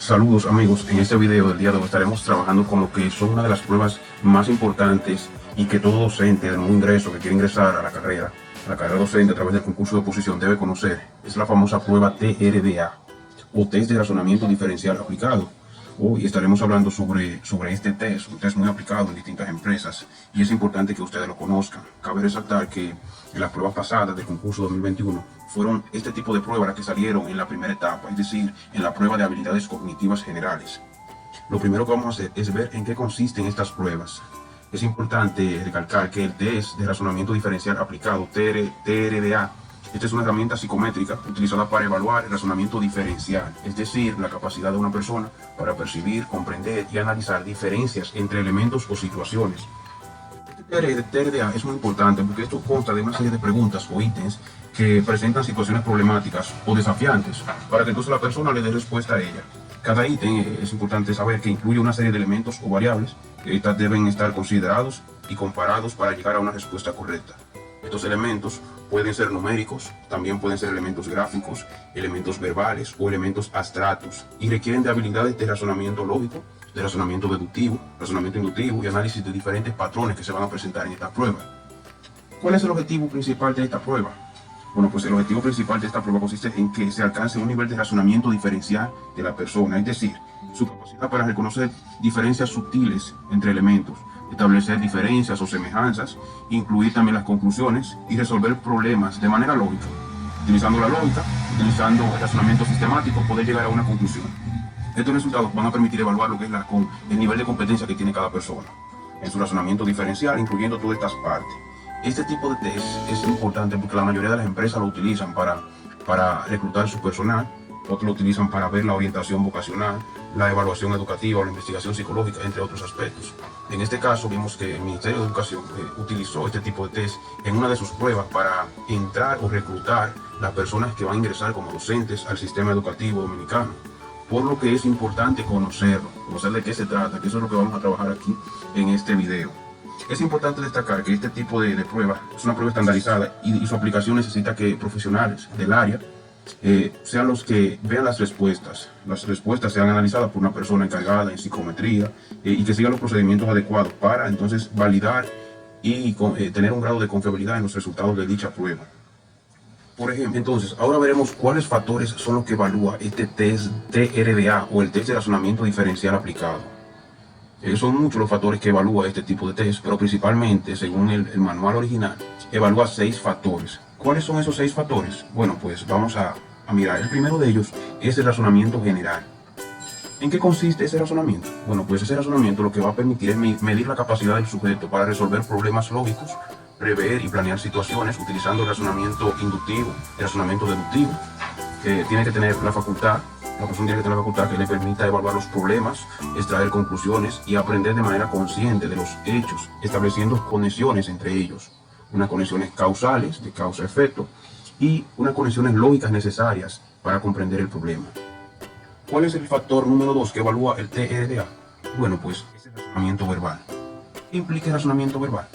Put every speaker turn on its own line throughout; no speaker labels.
Saludos amigos, en este video del día de hoy estaremos trabajando con lo que son una de las pruebas más importantes y que todo docente de nuevo ingreso que quiere ingresar a la carrera docente a través del concurso de oposición debe conocer. Es la famosa prueba TRDA o test de razonamiento diferencial aplicado. Hoy estaremos hablando sobre este test, un test muy aplicado en distintas empresas y es importante que ustedes lo conozcan. Cabe resaltar que en las pruebas pasadas del concurso 2021 fueron este tipo de pruebas las que salieron en la primera etapa, es decir, en la prueba de habilidades cognitivas generales. Lo primero que vamos a hacer es ver en qué consisten estas pruebas. Es importante recalcar que el test de razonamiento diferencial aplicado, TRDA, esta es una herramienta psicométrica utilizada para evaluar el razonamiento diferencial, es decir, la capacidad de una persona para percibir, comprender y analizar diferencias entre elementos o situaciones. Este TRDA es muy importante porque esto consta de una serie de preguntas o ítems que presentan situaciones problemáticas o desafiantes para que entonces la persona le dé respuesta a ella. Cada ítem es importante saber que incluye una serie de elementos o variables que estas deben estar considerados y comparados para llegar a una respuesta correcta. Estos elementos pueden ser numéricos, también pueden ser elementos gráficos, elementos verbales o elementos abstractos y requieren de habilidades de razonamiento lógico, de razonamiento deductivo, razonamiento inductivo y análisis de diferentes patrones que se van a presentar en esta prueba. ¿Cuál es el objetivo principal de esta prueba? Bueno, pues el objetivo principal de esta prueba consiste en que se alcance un nivel de razonamiento diferencial de la persona, es decir, su capacidad para reconocer diferencias sutiles entre elementos, establecer diferencias o semejanzas, incluir también las conclusiones y resolver problemas de manera lógica. Utilizando la lógica, utilizando el razonamiento sistemático, poder llegar a una conclusión. Estos resultados van a permitir evaluar lo que es el nivel de competencia que tiene cada persona en su razonamiento diferencial, incluyendo todas estas partes. Este tipo de test es importante porque la mayoría de las empresas lo utilizan para reclutar su personal, otros lo utilizan para ver la orientación vocacional, la evaluación educativa o la investigación psicológica, entre otros aspectos. En este caso vimos que el Ministerio de Educación utilizó este tipo de test en una de sus pruebas para entrar o reclutar las personas que van a ingresar como docentes al sistema educativo dominicano. Por lo que es importante conocer de qué se trata, que eso es lo que vamos a trabajar aquí en este video. Es importante destacar que este tipo de prueba es una prueba estandarizada y su aplicación necesita que profesionales del área sean los que vean las respuestas. Las respuestas sean analizadas por una persona encargada en psicometría y que siga los procedimientos adecuados para entonces validar y tener un grado de confiabilidad en los resultados de dicha prueba. Por ejemplo, entonces, ahora veremos cuáles factores son los que evalúa este test TRDA o el test de razonamiento diferencial aplicado. Son muchos los factores que evalúa este tipo de test, pero principalmente, según el manual original, evalúa 6 factores. ¿Cuáles son esos 6 factores? Bueno, pues vamos a mirar. El primero de ellos es el razonamiento general. ¿En qué consiste ese razonamiento? Bueno, pues ese razonamiento lo que va a permitir es medir la capacidad del sujeto para resolver problemas lógicos, prever y planear situaciones utilizando el razonamiento inductivo, el razonamiento deductivo, que tiene que tener la facultad. La persona tiene que tener la facultad que le permita evaluar los problemas, extraer conclusiones y aprender de manera consciente de los hechos, estableciendo conexiones entre ellos. Unas conexiones causales, de causa-efecto, y unas conexiones lógicas necesarias para comprender el problema. ¿Cuál es el factor número 2 que evalúa el TRDA? Bueno, pues es el razonamiento verbal. ¿Qué implica el razonamiento verbal?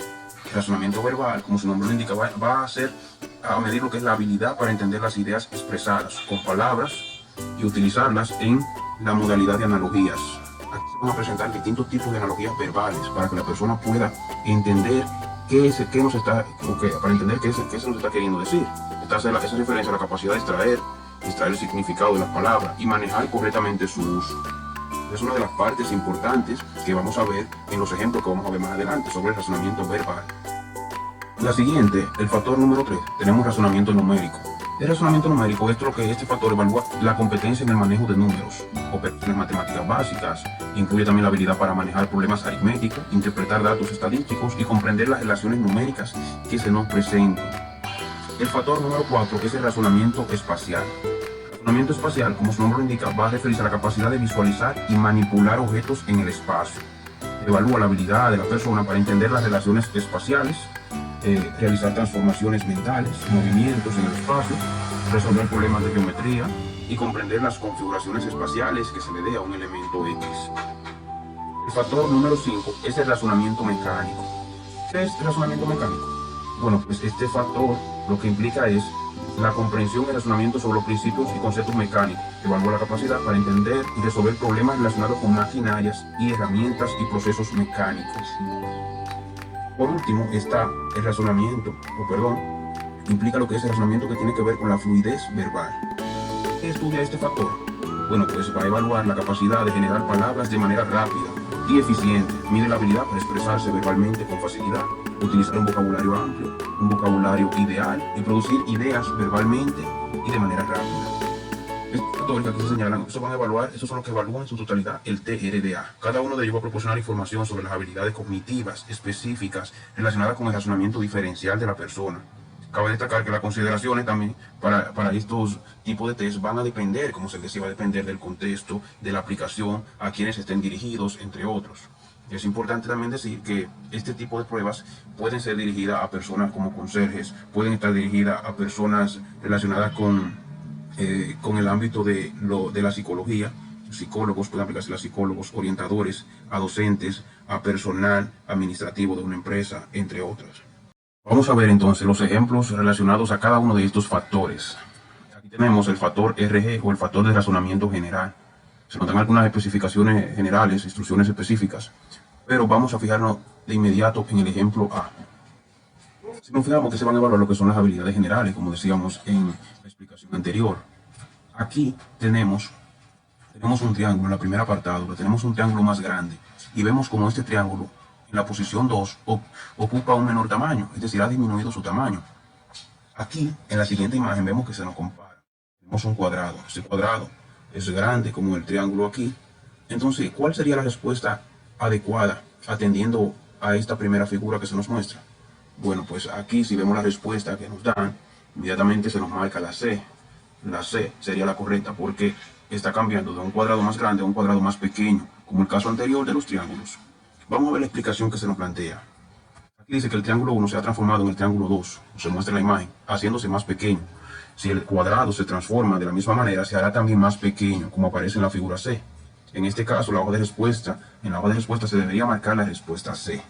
El razonamiento verbal, como su nombre lo indica, va a medir lo que es la habilidad para entender las ideas expresadas con palabras y utilizarlas en la modalidad de analogías. Aquí se van a presentar distintos tipos de analogías verbales para que la persona pueda entender para entender qué se nos está queriendo decir. Esta hace referencia a la capacidad de extraer el significado de las palabras y manejar correctamente su uso. Es una de las partes importantes que vamos a ver en los ejemplos que vamos a ver más adelante sobre el razonamiento verbal. La siguiente, el factor número 3, tenemos razonamiento numérico. El razonamiento numérico es lo que este factor evalúa la competencia en el manejo de números, operaciones matemáticas básicas, incluye también la habilidad para manejar problemas aritméticos, interpretar datos estadísticos y comprender las relaciones numéricas que se nos presenten. El factor número 4 es el razonamiento espacial. El razonamiento espacial, como su nombre lo indica, va a referirse a la capacidad de visualizar y manipular objetos en el espacio. Evalúa la habilidad de la persona para entender las relaciones espaciales, realizar transformaciones mentales, movimientos en el espacio, resolver problemas de geometría y comprender las configuraciones espaciales que se le dé a un elemento X. El factor número 5 es el razonamiento mecánico. ¿Qué es el razonamiento mecánico? Bueno, pues este factor lo que implica es La comprensión y razonamiento sobre los principios y conceptos mecánicos. Evalúa la capacidad para entender y resolver problemas relacionados con maquinarias y herramientas y procesos mecánicos. Por último está el razonamiento, implica lo que es el razonamiento que tiene que ver con la fluidez verbal. ¿Qué estudia este factor? Bueno, pues va a evaluar la capacidad de generar palabras de manera rápida y eficiente. Mide la habilidad para expresarse verbalmente con facilidad, utilizar un vocabulario amplio, un vocabulario ideal y producir ideas verbalmente y de manera rápida. Estos factores que aquí se señalan, esos son los que evalúan en su totalidad el TRDA. Cada uno de ellos va a proporcionar información sobre las habilidades cognitivas específicas relacionadas con el razonamiento diferencial de la persona. Cabe destacar que las consideraciones también para estos tipos de test van a depender, como se decía, va a depender del contexto, de la aplicación, a quienes estén dirigidos, entre otros. Es importante también decir que este tipo de pruebas pueden ser dirigidas a personas como conserjes, pueden estar dirigidas a personas relacionadas con el ámbito de la psicología. Psicólogos, pueden aplicarse a psicólogos, orientadores, a docentes, a personal administrativo de una empresa, entre otras. Vamos a ver entonces los ejemplos relacionados a cada uno de estos factores. Aquí tenemos el factor RG o el factor de razonamiento general. Se notan algunas especificaciones generales, instrucciones específicas, pero vamos a fijarnos de inmediato en el ejemplo A. Si nos fijamos que se van a evaluar lo que son las habilidades generales, como decíamos en la explicación anterior. Aquí tenemos un triángulo en la primera apartado, tenemos un triángulo más grande y vemos como este triángulo en la posición 2 ocupa un menor tamaño, es decir, ha disminuido su tamaño. Aquí, en la siguiente imagen, vemos que se nos compara. Tenemos un cuadrado, ese cuadrado es grande como el triángulo aquí. Entonces, ¿cuál sería la respuesta adecuada atendiendo a esta primera figura que se nos muestra? Bueno, pues aquí si vemos la respuesta que nos dan, inmediatamente se nos marca la C. La C sería la correcta porque está cambiando de un cuadrado más grande a un cuadrado más pequeño, como el caso anterior de los triángulos. Vamos a ver la explicación que se nos plantea. Aquí dice que el triángulo 1 se ha transformado en el triángulo 2, se muestra la imagen, haciéndose más pequeño. Si el cuadrado se transforma de la misma manera, se hará también más pequeño, como aparece en la figura C. En este caso, en la hoja de respuesta se debería marcar la respuesta C.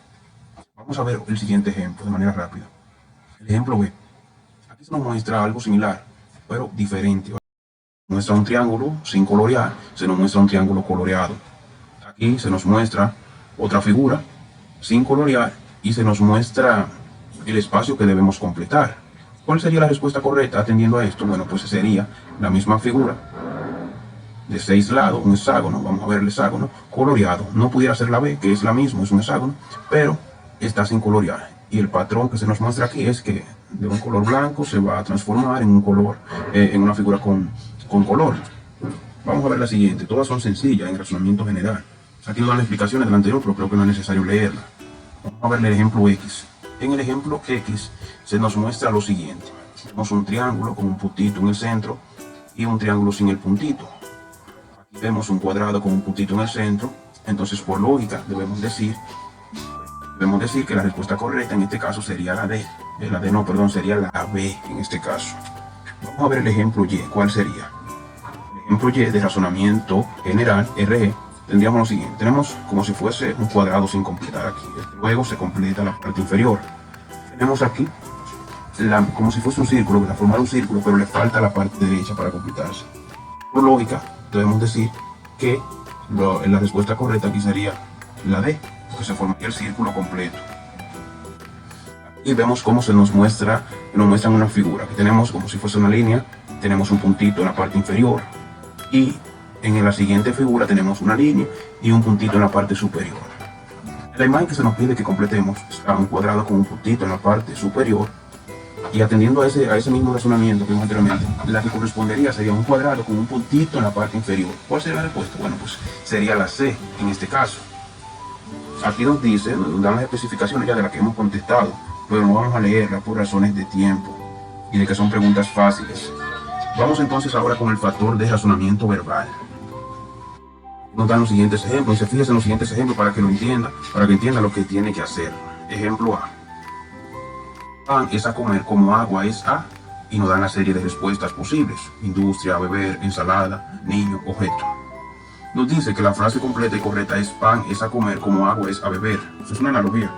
Vamos a ver el siguiente ejemplo de manera rápida. El ejemplo B. Aquí se nos muestra algo similar, pero diferente. Se muestra un triángulo sin colorear, se nos muestra un triángulo coloreado. Aquí se nos muestra otra figura sin colorear y se nos muestra el espacio que debemos completar. ¿Cuál sería la respuesta correcta atendiendo a esto? Bueno, pues sería la misma figura de 6 lados, un hexágono. Vamos a ver el hexágono coloreado. No pudiera ser la B, que es la misma, es un hexágono, pero está sin colorear. Y el patrón que se nos muestra aquí es que de un color blanco se va a transformar en un color, en una figura con color. Vamos a ver la siguiente. Todas son sencillas en razonamiento general. Aquí nos dan las explicaciones del anterior, pero creo que no es necesario leerla. Vamos a ver el ejemplo X. En el ejemplo X se nos muestra lo siguiente. Tenemos un triángulo con un puntito en el centro y un triángulo sin el puntito. Aquí vemos un cuadrado con un puntito en el centro. Entonces, por lógica, debemos decir que la respuesta correcta en este caso sería la D. Sería la B en este caso. Vamos a ver el ejemplo Y. ¿Cuál sería? El ejemplo Y de razonamiento general, RG, tendríamos lo siguiente. Tenemos como si fuese un cuadrado sin completar aquí. Luego se completa la parte inferior. Tenemos aquí como si fuese un círculo, para formar un círculo, pero le falta la parte derecha para completarse. Por lógica, debemos decir que la respuesta correcta aquí sería la D, porque se formaría el círculo completo. Y vemos cómo nos muestran una figura. Aquí tenemos como si fuese una línea, tenemos un puntito en la parte inferior y en la siguiente figura tenemos una línea y un puntito en la parte superior. En la imagen que se nos pide que completemos está un cuadrado con un puntito en la parte superior y atendiendo a ese mismo razonamiento que vimos anteriormente, la que correspondería sería un cuadrado con un puntito en la parte inferior. ¿Cuál sería la respuesta? Bueno, pues sería la C en este caso. Aquí nos dan las especificaciones ya de las que hemos contestado, pero no vamos a leerlas por razones de tiempo y de que son preguntas fáciles. Vamos entonces ahora con el factor de razonamiento verbal. Nos dan los siguientes ejemplos, y se fíjense en los siguientes ejemplos para que entienda lo que tiene que hacer. Ejemplo A. Pan es a comer como agua es a, y nos dan la serie de respuestas posibles: industria, beber, ensalada, niño, objeto. Nos dice que la frase completa y correcta es: pan es a comer como agua es a beber. Eso es una analogía.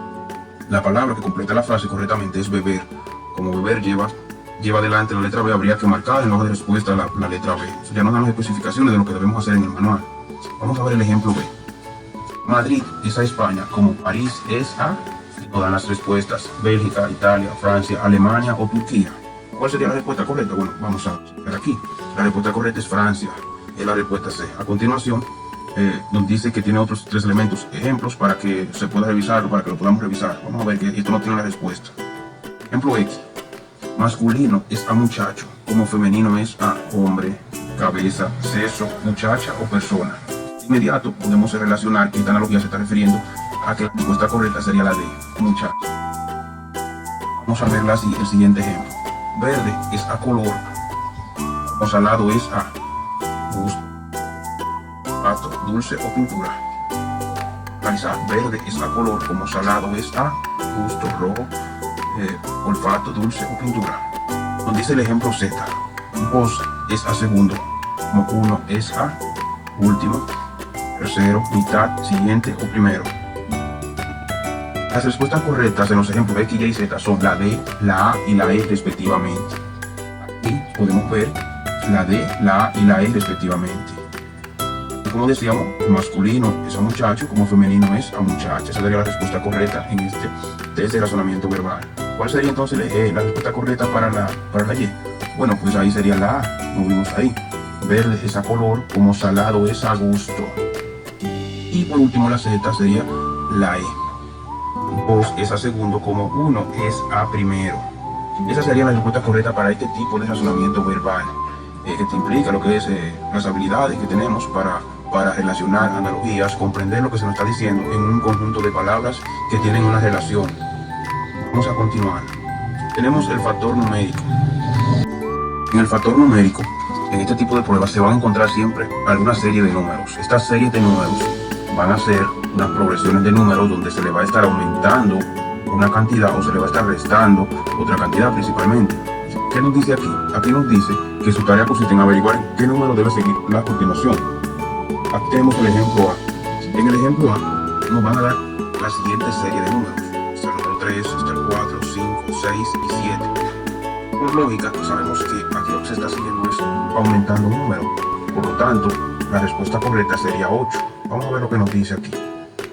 La palabra que completa la frase correctamente es beber. Como beber lleva lleva adelante la letra B, habría que marcar en la hoja de respuesta la letra B. Eso ya nos dan las especificaciones de lo que debemos hacer en el manual. Vamos a ver el ejemplo B. Madrid es a España como París es a... Nos dan las respuestas: Bélgica, Italia, Francia, Alemania o Turquía. ¿Cuál sería la respuesta correcta? Bueno, vamos a ver aquí. La respuesta correcta es Francia. Es la respuesta C. A continuación, nos dice que tiene otros 3 elementos, ejemplos para que se pueda revisar o para que lo podamos revisar. Vamos a ver que esto no tiene la respuesta. Ejemplo X. Masculino es a muchacho, como femenino es a hombre, cabeza, sexo, muchacha o persona. De inmediato podemos relacionar que esta analogía se está refiriendo a que la respuesta correcta sería la de muchacho. Vamos a ver el siguiente ejemplo. Verde es a color, o salado es a gusto, olfato, dulce o pintura. Analizar: verde es a color, como salado es a gusto, rojo, olfato, dulce o pintura. Nos dice el ejemplo Z. Voz es a segundo, como uno es a último, tercero, mitad, siguiente o primero. Las respuestas correctas en los ejemplos X, Y y Z son la D, la A y la E respectivamente. Aquí podemos ver la D, la A y la E respectivamente. Y como decíamos, masculino es a muchacho, como femenino es a muchacha. Esa sería la respuesta correcta en este test de razonamiento verbal. ¿Cuál sería entonces la respuesta correcta para la Y? Bueno, pues ahí sería la A, como vimos ahí. Verde es a color, como salado es a gusto. Y por último la Z sería la E. Voz es a segundo, como uno es a primero. Esa sería la respuesta correcta para este tipo de razonamiento verbal, que te implica lo que es las habilidades que tenemos para relacionar analogías, comprender lo que se nos está diciendo en un conjunto de palabras que tienen una relación. Vamos a continuar. Tenemos el factor numérico. En el factor numérico, en este tipo de pruebas se van a encontrar siempre alguna serie de números. Estas series de números van a ser unas progresiones de números donde se le va a estar aumentando una cantidad o se le va a estar restando otra cantidad principalmente. ¿Qué nos dice aquí? Aquí nos dice que su tarea consiste en averiguar qué número debe seguir la continuación. Aquí tenemos el ejemplo A. En el ejemplo A nos van a dar la siguiente serie de números. Está el número 3, está el 4, 5, 6 y 7. Por lógica, sabemos que aquí lo que se está haciendo es aumentando un número. Por lo tanto, la respuesta correcta sería 8. Vamos a ver lo que nos dice aquí.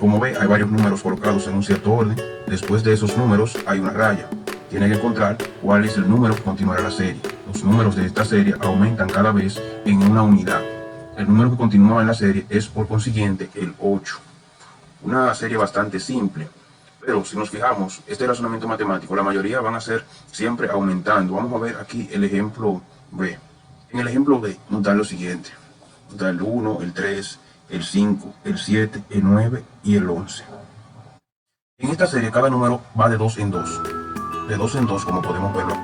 Como ve, hay varios números colocados en un cierto orden. Después de esos números hay una raya. Tiene que encontrar cuál es el número que continuará la serie. Los números de esta serie aumentan cada vez en una unidad. El número que continúa en la serie es por consiguiente el 8. Una serie bastante simple. Pero si nos fijamos, este razonamiento matemático, la mayoría van a ser siempre aumentando. Vamos a ver aquí el ejemplo B. En el ejemplo B nos da lo siguiente. Nos da el 1, el 3, el 5, el 7, el 9 y el 11. En esta serie cada número va de 2 en 2. De 2 en 2, como podemos verlo.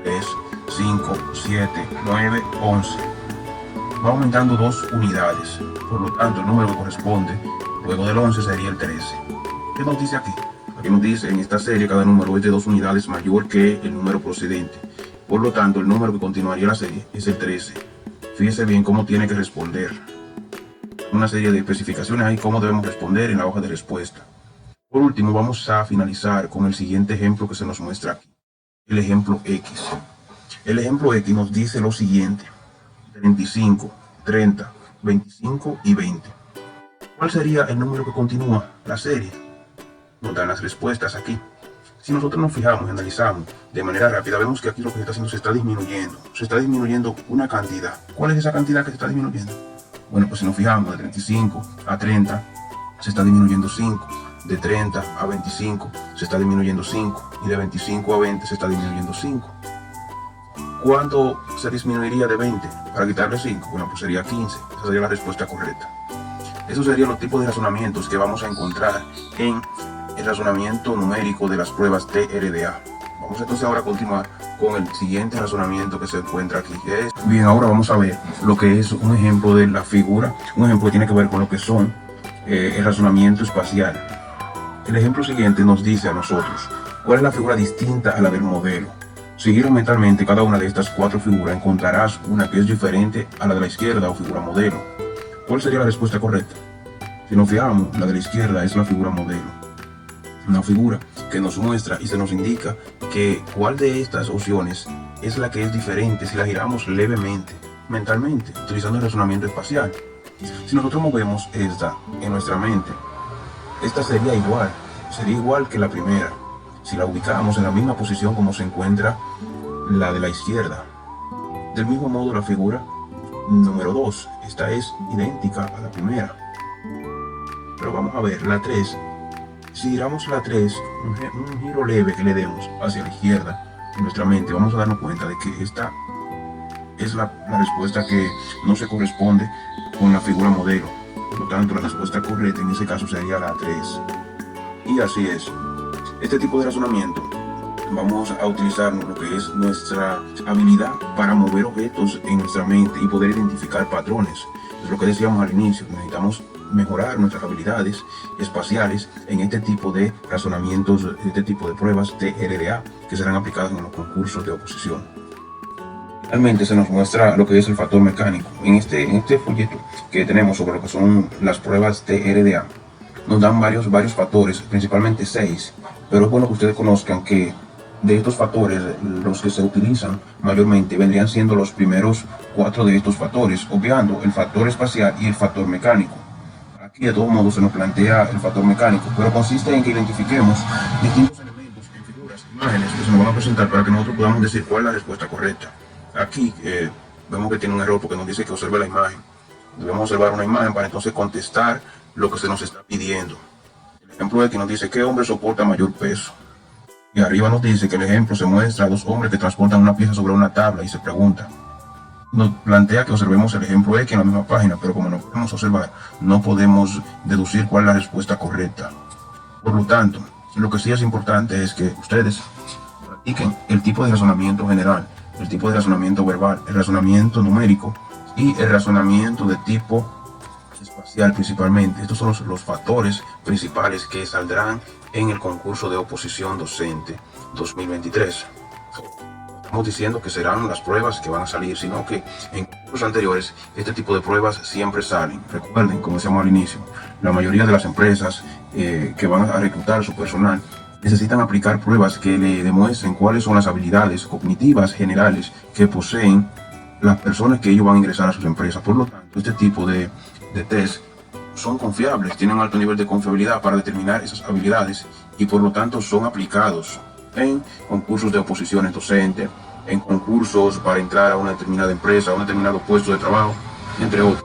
3, 5, 7, 9, 11. Va aumentando 2 unidades. Por lo tanto, el número que corresponde luego del 11 sería el 13. ¿Qué nos dice aquí? Aquí nos dice, en esta serie cada número es de 2 unidades mayor que el número procedente. Por lo tanto, el número que continuaría la serie es el 13. Fíjese bien cómo tiene que responder. Una serie de especificaciones ahí cómo debemos responder en la hoja de respuesta. Por último, vamos a finalizar con el siguiente ejemplo que se nos muestra aquí. El ejemplo X. El ejemplo X nos dice lo siguiente. 35, 30, 25 y 20. ¿Cuál sería el número que continúa la serie? Nos dan las respuestas aquí. Si nosotros nos fijamos y analizamos de manera rápida, vemos que aquí lo que se está haciendo se está disminuyendo. Se está disminuyendo una cantidad. ¿Cuál es esa cantidad que se está disminuyendo? Bueno, pues si nos fijamos, de 35 a 30 se está disminuyendo 5. De 30 a 25 se está disminuyendo 5. Y de 25 a 20 se está disminuyendo 5. ¿Cuánto se disminuiría de 20 para quitarle 5? Bueno, pues sería 15. Esa sería la respuesta correcta. Esos serían los tipos de razonamientos que vamos a encontrar en el razonamiento numérico de las pruebas TRDA. Vamos entonces ahora a continuar con el siguiente razonamiento que se encuentra aquí. Bien, ahora vamos a ver lo que es un ejemplo de la figura. Un ejemplo que tiene que ver con lo que son el razonamiento espacial. El ejemplo siguiente nos dice a nosotros cuál es la figura distinta a la del modelo. Seguir mentalmente cada una de estas 4 figuras, encontrarás una que es diferente a la de la izquierda o figura modelo. ¿Cuál sería la respuesta correcta? Si nos fijamos, la de la izquierda es la figura modelo. una figura que nos muestra y se nos indica que cuál de estas opciones es la que es diferente si la giramos levemente, mentalmente, utilizando el razonamiento espacial. Si nosotros movemos esta en nuestra mente, esta sería igual que la primera, si la ubicamos en la misma posición como se encuentra la de la izquierda. Del mismo modo, la figura número 2, esta es idéntica a la primera. Pero vamos a ver, la 3, si giramos la 3, un giro leve que le demos hacia la izquierda en nuestra mente, vamos a darnos cuenta de que esta es la respuesta que no se corresponde con la figura modelo. Por lo tanto, la respuesta correcta en ese caso sería la 3. Y así es. Este tipo de razonamiento vamos a utilizar lo que es nuestra habilidad para mover objetos en nuestra mente y poder identificar patrones. Es lo que decíamos al inicio, necesitamos mejorar nuestras habilidades espaciales en este tipo de razonamientos, este tipo de pruebas de RDA que serán aplicadas en los concursos de oposición. Finalmente se nos muestra lo que es el factor mecánico. En este folleto que tenemos sobre lo que son las pruebas de RDA, nos dan varios factores, principalmente 6, pero es bueno que ustedes conozcan que de estos factores, los que se utilizan mayormente vendrían siendo los primeros 4 de estos factores, obviando el factor espacial y el factor mecánico. Aquí de todos modos se nos plantea el factor mecánico, pero consiste en que identifiquemos distintos elementos en figuras, imágenes que se nos van a presentar para que nosotros podamos decir cuál es la respuesta correcta. Aquí vemos que tiene un error porque nos dice que observe la imagen. Debemos observar una imagen para entonces contestar lo que se nos está pidiendo. El ejemplo aquí nos dice ¿qué hombre soporta mayor peso? Y arriba nos dice que el ejemplo se muestra a 2 hombres que transportan una pieza sobre una tabla y se pregunta. Nos plantea que observemos el ejemplo X en la misma página, pero como no podemos observar, no podemos deducir cuál es la respuesta correcta. Por lo tanto, lo que sí es importante es que ustedes practiquen el tipo de razonamiento general, el tipo de razonamiento verbal, el razonamiento numérico y el razonamiento de tipo espacial principalmente. Estos son los factores principales que saldrán en el concurso de oposición docente 2023. Estamos diciendo que serán las pruebas que van a salir, sino que en concursos anteriores este tipo de pruebas siempre salen. Recuerden, como decíamos al inicio, la mayoría de las empresas que van a reclutar a su personal necesitan aplicar pruebas que le demuestren cuáles son las habilidades cognitivas generales que poseen las personas que ellos van a ingresar a sus empresas. Por lo tanto, este tipo de test son confiables, tienen un alto nivel de confiabilidad para determinar esas habilidades y por lo tanto son aplicados en concursos de oposiciones docentes, en concursos para entrar a una determinada empresa, a un determinado puesto de trabajo, entre otros.